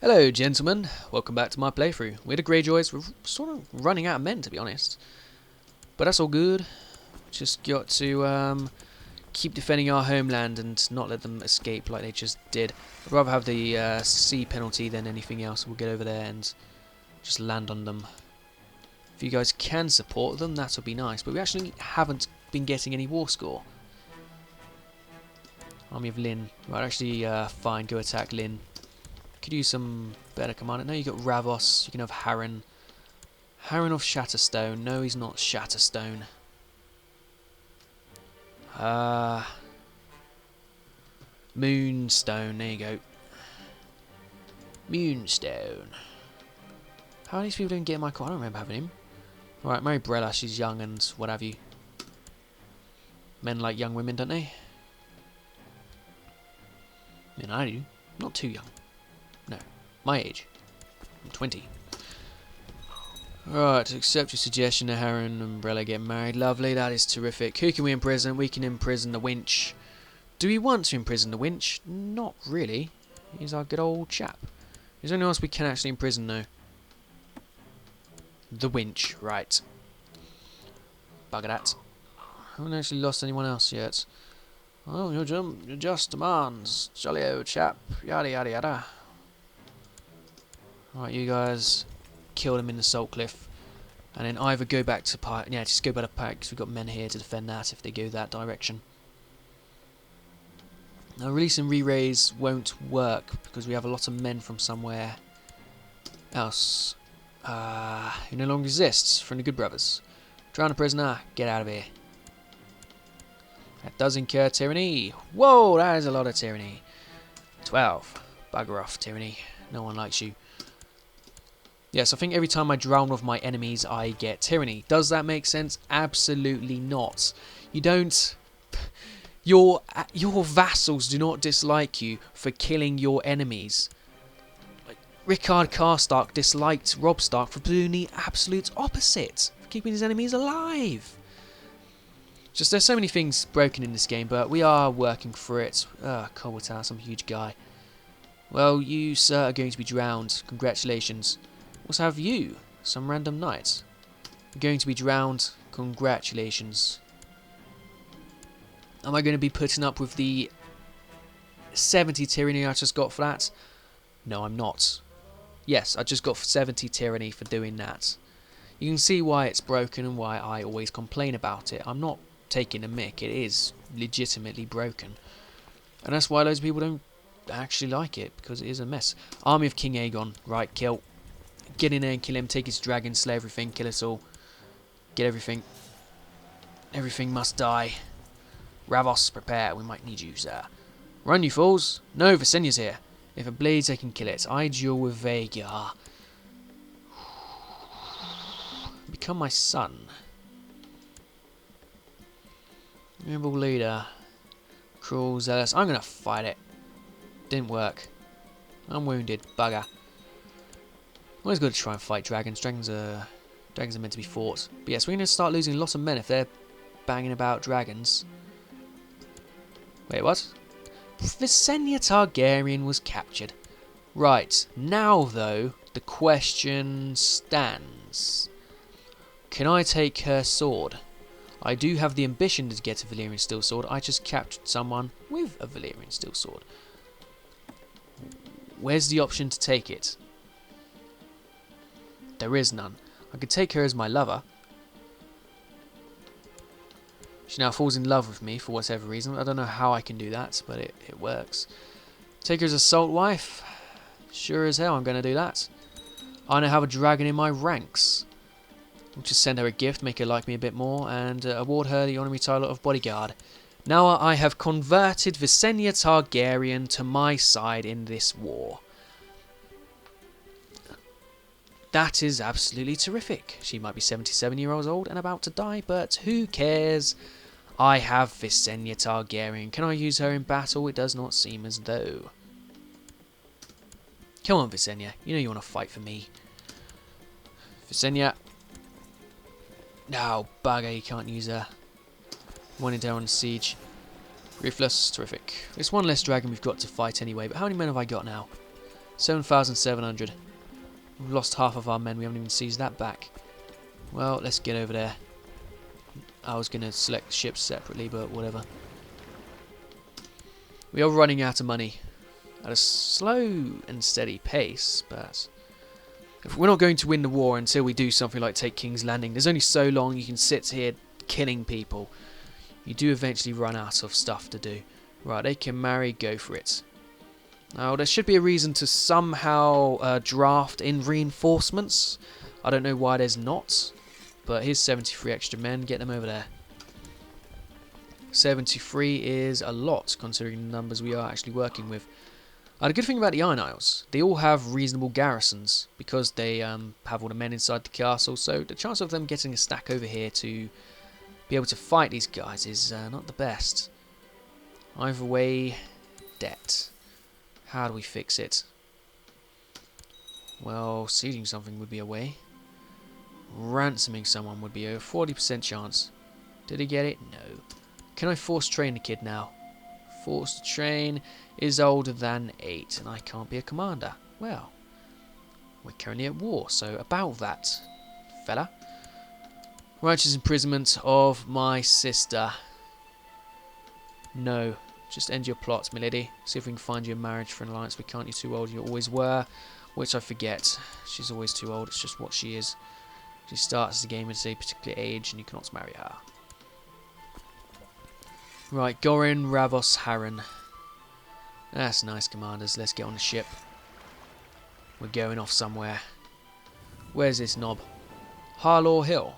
Hello gentlemen, welcome back to my playthrough. We're the Greyjoys. We're sort of running out of men, to be honest. But that's all good. Just got to keep defending our homeland and not let them escape like they just did. I'd rather have the sea penalty than anything else. We'll get over there and just land on them. If you guys can support them, that would be nice. But we actually haven't been getting any war score. Army of Lynn. Right, actually, fine, go attack Lynn. Could use some better commander. No, you got Ravos. You can have Harren. Harren of Shatterstone. No, he's not Shatterstone. Moonstone. There you go. Moonstone. How are these people didn't get in my car? I don't remember having him. Alright, marry Brella. She's young and what have you. Men like young women, don't they? I mean, I do. Not too young. No, my age. I'm 20. Right, accept your suggestion that Harren and Umbrella get married. Lovely, that is terrific. Who can we imprison? We can imprison the Winch. Do we want to imprison the Winch? Not really. He's our good old chap. Is there anyone else we can actually imprison though? The Winch, right. Bugger that. I haven't actually lost anyone else yet. Oh, your just demands. Jolly old chap. Yada yada yada. Right, you guys kill them in the Salt Cliff, and then either go back to Pike. Yeah, just go back to Pike because we've got men here to defend that if they go that direction. Now, release and re-raise won't work because we have a lot of men from somewhere else who no longer exists from the Good Brothers. Drown a prisoner, get out of here. That does incur tyranny. Whoa, that is a lot of tyranny. 12. Bugger off, tyranny. No one likes you. Yes, I think every time I drown with my enemies, I get tyranny. Does that make sense? Absolutely not. You don't... Your vassals do not dislike you for killing your enemies. Like, Rickard Karstark disliked Robb Stark for doing the absolute opposite. For keeping his enemies alive. Just there's so many things broken in this game, but we are working for it. Cobbletown, some huge guy. Well, you, sir, are going to be drowned. Congratulations. Also have you, some random knight. You're going to be drowned. Congratulations. Am I going to be putting up with the 70 tyranny I just got for that? No, I'm not. Yes, I just got 70 tyranny for doing that. You can see why it's broken and why I always complain about it. I'm not taking a mick. It is legitimately broken. And that's why loads of people don't actually like it, because it is a mess. Army of King Aegon. Right, kill. Get in there and kill him, take his dragon, slay everything, kill us all. Get everything. Everything must die. Ravos, prepare, we might need you, sir. Run, you fools. No, Visenya's here. If it bleeds, I can kill it. I duel with Vhagar. Become my son. Rebel leader. Cruel, zealous. I'm gonna fight it. Didn't work. I'm wounded, bugger. Always got to try and fight dragons. Dragons are meant to be fought. But yes, we're going to start losing a lot of men if they're banging about dragons. Wait, what? Visenya Targaryen was captured. Right, now though, the question stands. Can I take her sword? I do have the ambition to get a Valyrian steel sword. I just captured someone with a Valyrian steel sword. Where's the option to take it? There is none. I could take her as my lover. She now falls in love with me for whatever reason. I don't know how I can do that, but it works. Take her as a salt wife. Sure as hell I'm going to do that. I now have a dragon in my ranks. I'll just send her a gift, make her like me a bit more, and award her the honorary title of bodyguard. Now I have converted Visenya Targaryen to my side in this war. That is absolutely terrific. She might be 77 years old and about to die, but who cares? I have Visenya Targaryen. Can I use her in battle? It does not seem as though. Come on, Visenya. You know you want to fight for me. Visenya. No, bugger, you can't use her. Wanted her on siege. Ruthless, terrific. It's one less dragon we've got to fight anyway, but how many men have I got now? 7,700. We've lost half of our men. We haven't even seized that back. Well, let's get over there. I was going to select ships separately, but whatever. We are running out of money at a slow and steady pace, but if we're not going to win the war until we do something like take King's Landing, there's only so long you can sit here killing people. You do eventually run out of stuff to do. Right, they can marry, go for it. Now, there should be a reason to somehow draft in reinforcements. I don't know why there's not, but here's 73 extra men. Get them over there. 73 is a lot, considering the numbers we are actually working with. The good thing about the Iron Isles, they all have reasonable garrisons, because they have all the men inside the castle, so the chance of them getting a stack over here to be able to fight these guys is not the best. Either way, debt. How do we fix it? Well, sieging something would be a way. Ransoming someone would be a 40% chance. Did he get it? No. Can I force train the kid now? Forced train is older than 8, and I can't be a commander. Well, we're currently at war, so about that, fella. Righteous imprisonment of my sister. No. Just end your plot, milady. See if we can find you a marriage for an alliance. We can't. You're too old. You always were. Which I forget. She's always too old. It's just what she is. She starts the game at a particular age, and you cannot marry her. Right, Gorin, Ravos, Harren. That's nice, commanders. Let's get on the ship. We're going off somewhere. Where's this knob? Harlaw Hill.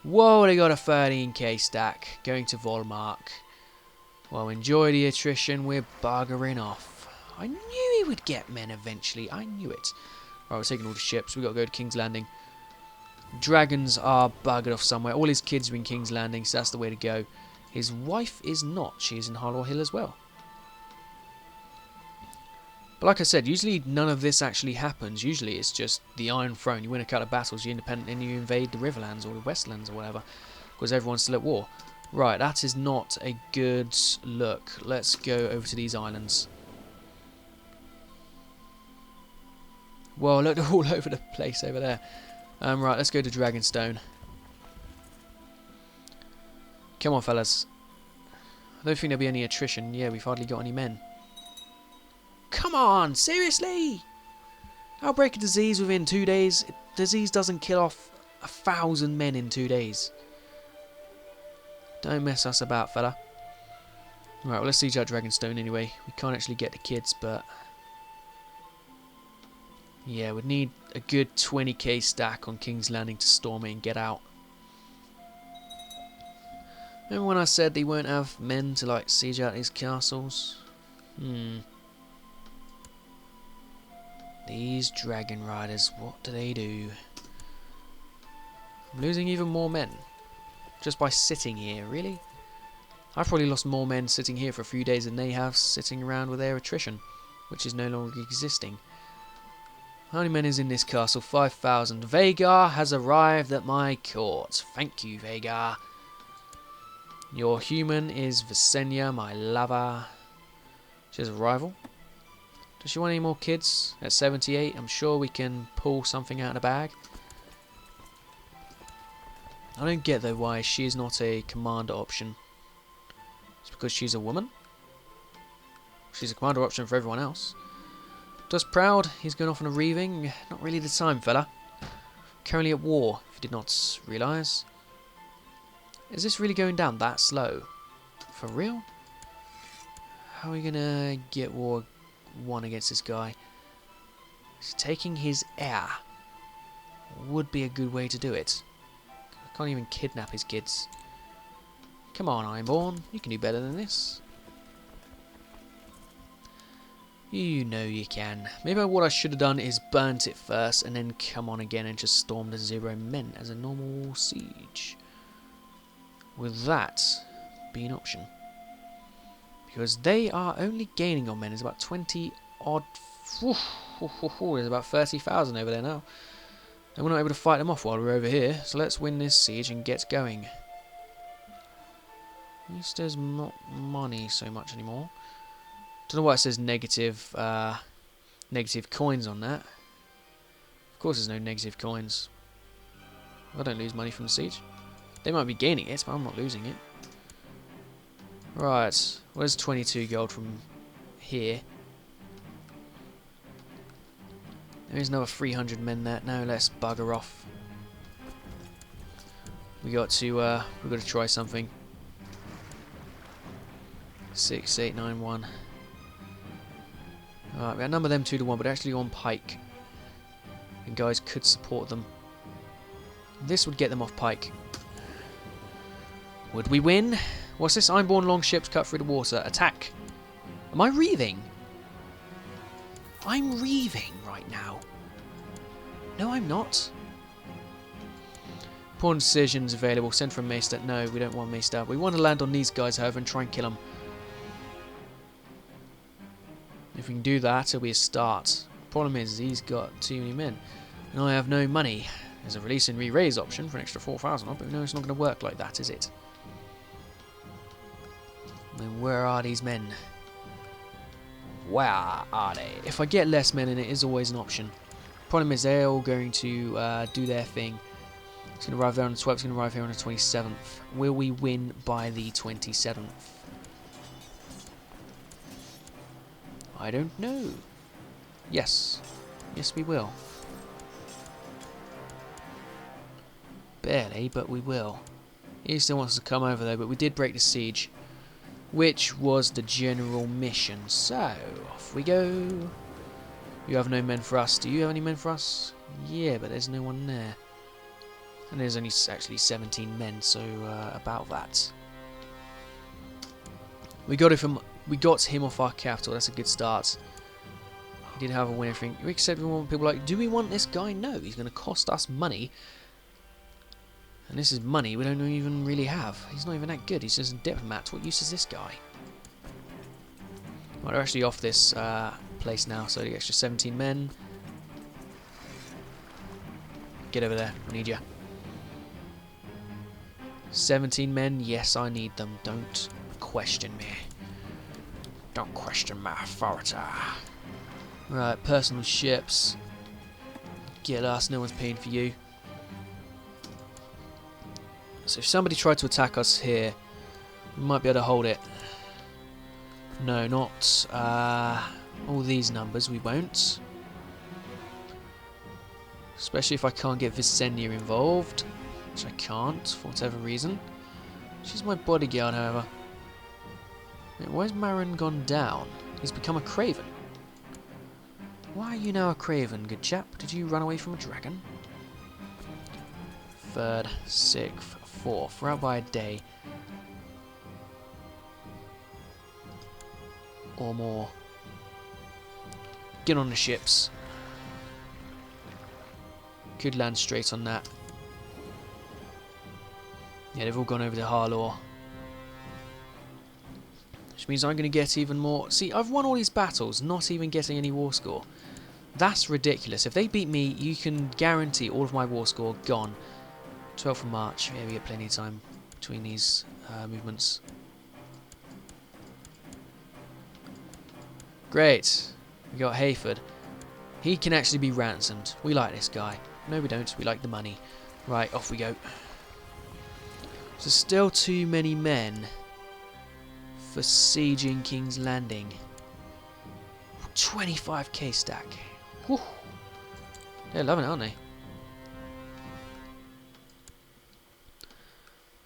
Whoa, they got a 13k stack. Going to Volmark. Well, enjoy the attrition. We're buggering off. I knew he would get men eventually. I knew it. Right, we're taking all the ships. We've got to go to King's Landing. Dragons are buggered off somewhere. All his kids are in King's Landing, so that's the way to go. His wife is not. She is in Harlaw Hill as well. But like I said, usually none of this actually happens. Usually it's just the Iron Throne. You win a couple of battles, you're independent, and you invade the Riverlands or the Westlands or whatever. Because everyone's still at war. Right, that is not a good look. Let's go over to these islands. Well, look, they're all over the place over there. Right, let's go to Dragonstone. Come on, fellas. I don't think there'll be any attrition. Yeah, we've hardly got any men. Come on, seriously? Outbreak of disease within 2 days. Disease doesn't kill off 1,000 men in 2 days. Don't mess us about, fella. Right, well, let's siege out Dragonstone anyway. We can't actually get the kids, but yeah, we'd need a good 20k stack on King's Landing to storm it and get out. Remember when I said they won't have men to like siege out these castles? These dragon riders, what do they do? I'm losing even more men. Just by sitting here, really? I've probably lost more men sitting here for a few days than they have sitting around with their attrition, which is no longer existing. How many men is in this castle? 5,000. Vagar has arrived at my court. Thank you, Vagar. Your human is Visenya, my lover. She has a rival. Does she want any more kids? At 78, I'm sure we can pull something out of the bag. I don't get though why she is not a commander option. It's because she's a woman? She's a commander option for everyone else. Does Proud, he's going off on a reaving. Not really the time, fella. Currently at war, if you did not realise. Is this really going down that slow? For real? How are we going to get war won against this guy? He's taking his heir. Would be a good way to do it. I can't even kidnap his kids. Come on, Ironborn. You can do better than this. You know you can. Maybe what I should have done is burnt it first and then come on again and just storm the 0 men as a normal siege. With that be an option. Because they are only gaining on men. There's about 20 odd. There's about 30,000 over there now. And we're not able to fight them off while we're over here. So let's win this siege and get going. At least there's not money so much anymore. Don't know why it says negative, negative coins on that. Of course there's no negative coins. I don't lose money from the siege. They might be gaining it, but I'm not losing it. Right, where's 22 gold from here? There is another 300 men there. Now let's bugger off. We've got to try something. 6, 8, 9, 1. Alright, we outnumber them 2 to 1, but actually on pike. And guys could support them. This would get them off pike. Would we win? What's this? Ironborn longships cut through the water. Attack! Am I reaving? I'm reaving right now. No, I'm not. Pawn decisions available. Send from Maester. No, we don't want Maester. We want to land on these guys, however, and try and kill them. If we can do that, it'll be a start. Problem is, he's got too many men, and I have no money. There's a release and re-raise option for an extra 4,000, but we know it's not going to work like that, is it? Then where are these men? Where are they? If I get less men in, it is always an option. Problem is, they're all going to do their thing. It's going to arrive there on the 12th, it's going to arrive here on the 27th. Will we win by the 27th? I don't know. Yes. Yes, we will. Barely, but we will. He still wants to come over though, but we did break the siege, which was the general mission. So, off we go. You have no men for us. Do you have any men for us? Yeah, but there's no one there. And there's only actually 17 men, so about that. We got him off our capital. That's a good start. He did have a win everything. We accept we want people like, do we want this guy? No, he's going to cost us money. And this is money we don't even really have. He's not even that good. He's just a diplomat. What use is this guy? Well, they're actually off this place now, so the extra 17 men. Get over there. I need you. 17 men. Yes, I need them. Don't question me. Don't question my authority. Right, personal ships. Get us. No one's paying for you. So if somebody tried to attack us here, we might be able to hold it. No, not all these numbers. We won't. Especially if I can't get Visenya involved, which I can't for whatever reason. She's my bodyguard, however. Wait, why has Marin gone down? He's become a Craven. Why are you now a Craven, good chap? Did you run away from a dragon? 3rd, 6th, 4th. We're out by a day. Or more. Get on the ships. Could land straight on that. Yeah, they've all gone over to Harlaw. Which means I'm going to get even more. See, I've won all these battles, not even getting any war score. That's ridiculous. If they beat me, you can guarantee all of my war score gone. 12th of March. Yeah, we get plenty of time between these movements. Great. We got Hayford. He can actually be ransomed. We like this guy. No, we don't. We like the money. Right, off we go. So still too many men for sieging King's Landing. 25k stack. Whew. They're loving it, aren't they?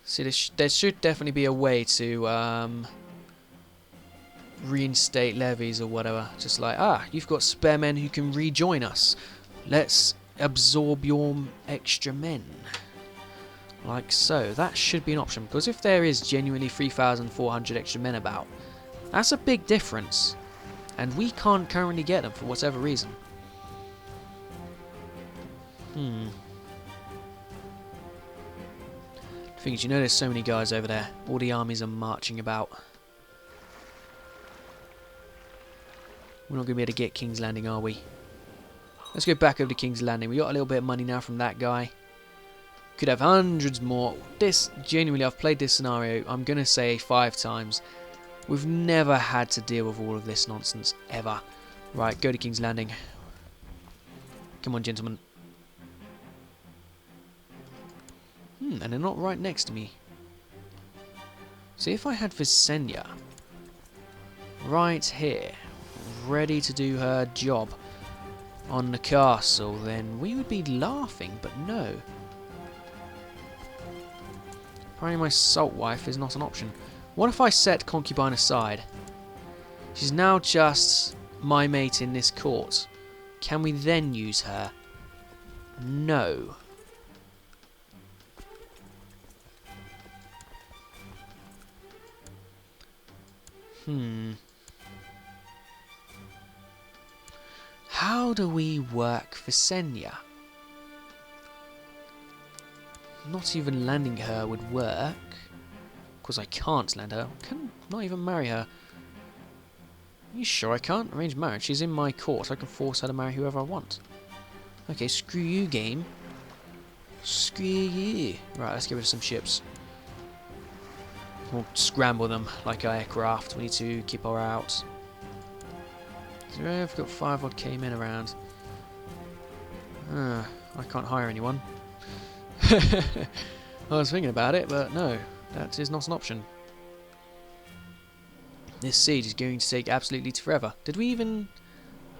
See, there should definitely be a way to reinstate levies or whatever. Just like, you've got spare men who can rejoin us. Let's absorb your extra men. Like so. That should be an option, because if there is genuinely 3,400 extra men about, that's a big difference. And we can't currently get them for whatever reason. The thing is, you know, there's so many guys over there. All the armies are marching about. We're not going to be able to get King's Landing, are we? Let's go back over to King's Landing. We got a little bit of money now from that guy. Could have hundreds more. This, genuinely, I've played this scenario, I'm going to say 5 times. We've never had to deal with all of this nonsense, ever. Right, go to King's Landing. Come on, gentlemen. And they're not right next to me. See, if I had Visenya right here, ready to do her job on the castle, then we would be laughing, but no. Apparently my salt wife is not an option. What if I set concubine aside? She's now just my mate in this court. Can we then use her? No. How do we work Visenya? Not even landing her would work. Of course I can't land her. I can not even marry her. Are you sure I can't? Arrange marriage. She's in my court. I can force her to marry whoever I want. Okay, screw you, game. Screw you. Right, let's get rid of some ships. We'll scramble them like our aircraft. We need to keep our out. So I've got 5 odd K men around. I can't hire anyone. I was thinking about it, but no, that is not an option. This siege is going to take absolutely forever. Did we even...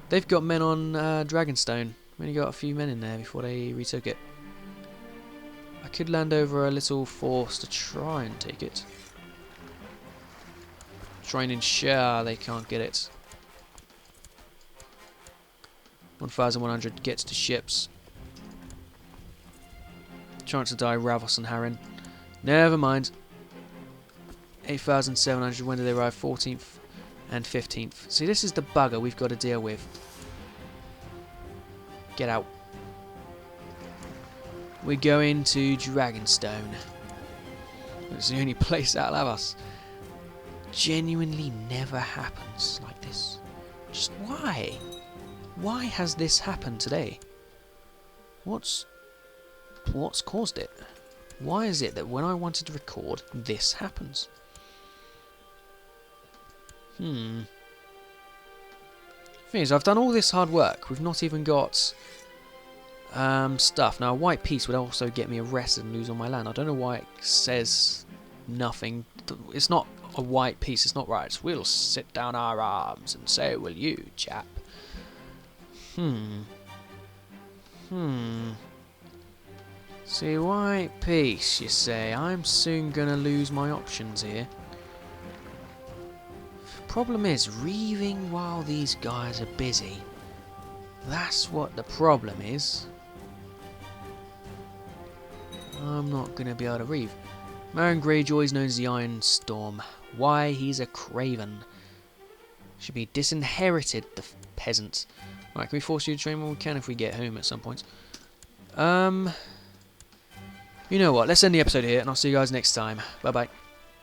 They've got men on Dragonstone. We only got a few men in there before they retook it. I could land over a little force to try and take it. Try and ensure they can't get it. 1,100 gets to ships. Chance to die, Ravos and Harren. Never mind. 8,700, when do they arrive? 14th and 15th. See, this is the bugger we've got to deal with. Get out. We're going to Dragonstone. It's the only place that'll have us. Genuinely never happens like this. Just why? Why has this happened today? What's caused it? Why is it that when I wanted to record, this happens? Thing is, I've done all this hard work. We've not even got stuff. Now, a white peace would also get me arrested and lose all my land. I don't know why it says nothing. It's not a white peace. It's not right. We'll sit down our arms and so will you, chap. See, white peace, you say. I'm soon gonna lose my options here. Problem is, reaving while these guys are busy. That's what the problem is. I'm not gonna be able to reave. Baron Greyjoys known as the Iron Storm. Why? He's a craven. Should be disinherited, the peasant. Right, can we force you to train? Well, we can if we get home at some point. You know what? Let's end the episode here, and I'll see you guys next time. Bye-bye.